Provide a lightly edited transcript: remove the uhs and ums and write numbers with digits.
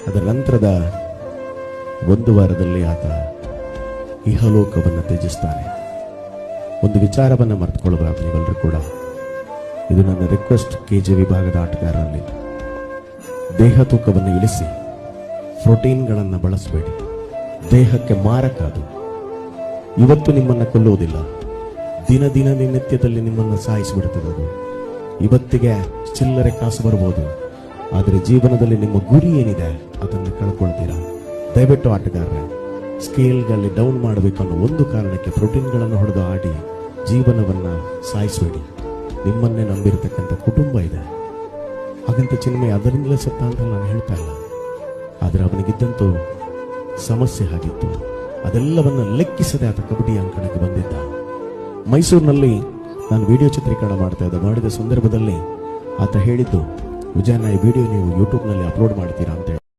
ಅದರ ನಂತರದ ಒಂದು ವಾರದಲ್ಲಿ ಆತ ಇಹಲೋಕವನ್ನು ತ್ಯಜಿಸ್ತಾನೆ. ಒಂದು ವಿಚಾರವನ್ನು ಮರೆತುಕೊಳ್ಳಬಾರದು ನೀವೆಲ್ಲರೂ ಕೂಡ. ಇದು ನನ್ನ ರಿಕ್ವೆಸ್ಟ್. ಕೆಜೆ ವಿಭಾಗದ ಆಟಗಾರರಲ್ಲಿ ದೇಹ ತೂಕವನ್ನು ಇಳಿಸಿ ಪ್ರೋಟೀನ್ಗಳನ್ನು ಬಳಸಬೇಡಿ. ದೇಹಕ್ಕೆ ಮಾರಕ ಅದು. ಇವತ್ತು ನಿಮ್ಮನ್ನು ಕೊಲ್ಲುವುದಿಲ್ಲ, ದಿನ ನಿತ್ಯದಲ್ಲಿ ನಿಮ್ಮನ್ನು ಸಾಯಿಸಿಬಿಡುತ್ತದೆ ಅದು. ಇವತ್ತಿಗೆ ಚಿಲ್ಲರೆ ಕಾಸು ಬರ್ಬೋದು, ಆದರೆ ಜೀವನದಲ್ಲಿ ನಿಮ್ಮ ಗುರಿ ಏನಿದೆ ಅದನ್ನು ಕಳ್ಕೊಳ್ತೀರಾ. ದಯವಿಟ್ಟು ಆಟಗಾರರೇ, ಸ್ಕೇಲ್ಗಳಲ್ಲಿ ಡೌನ್ ಮಾಡಬೇಕನ್ನೋ ಒಂದು ಕಾರಣಕ್ಕೆ ಪ್ರೋಟೀನ್ಗಳನ್ನು ಹೊಡೆದು ಆಡಿ ಜೀವನವನ್ನು ಸಾಯಿಸಬೇಡಿ. ನಿಮ್ಮನ್ನೇ ನಂಬಿರತಕ್ಕಂಥ ಕುಟುಂಬ ಇದೆ. ಹಾಗಂತ ಚಿನ್ಮಯ ಅದರಿಂದಲೇ ಸತ್ತ ಅಂತ ನಾನು ಹೇಳ್ತಾ ಇಲ್ಲ, ಆದರೆ ಅವನಿಗಿದ್ದಂತೂ ಸಮಸ್ಯೆ ಆಗಿತ್ತು. ಅದೆಲ್ಲವನ್ನು ಲೆಕ್ಕಿಸದೆ ಆತ ಕಬಡ್ಡಿ ಅಂಕಣಕ್ಕೆ ಬಂದಿದ್ದ. ಮೈಸೂರಿನಲ್ಲಿ ನಾನು ವಿಡಿಯೋ ಚಿತ್ರೀಕರಣ ಮಾಡಿದ ಸಂದರ್ಭದಲ್ಲಿ ಆತ ಹೇಳಿದ್ದು, ವಿಜಯನ ಈ ವಿಡಿಯೋ ನೀವು ಯೂಟ್ಯೂಬ್ನಲ್ಲಿ ಅಪ್ಲೋಡ್ ಮಾಡ್ತೀರಾ ಅಂತ ಹೇಳಿ.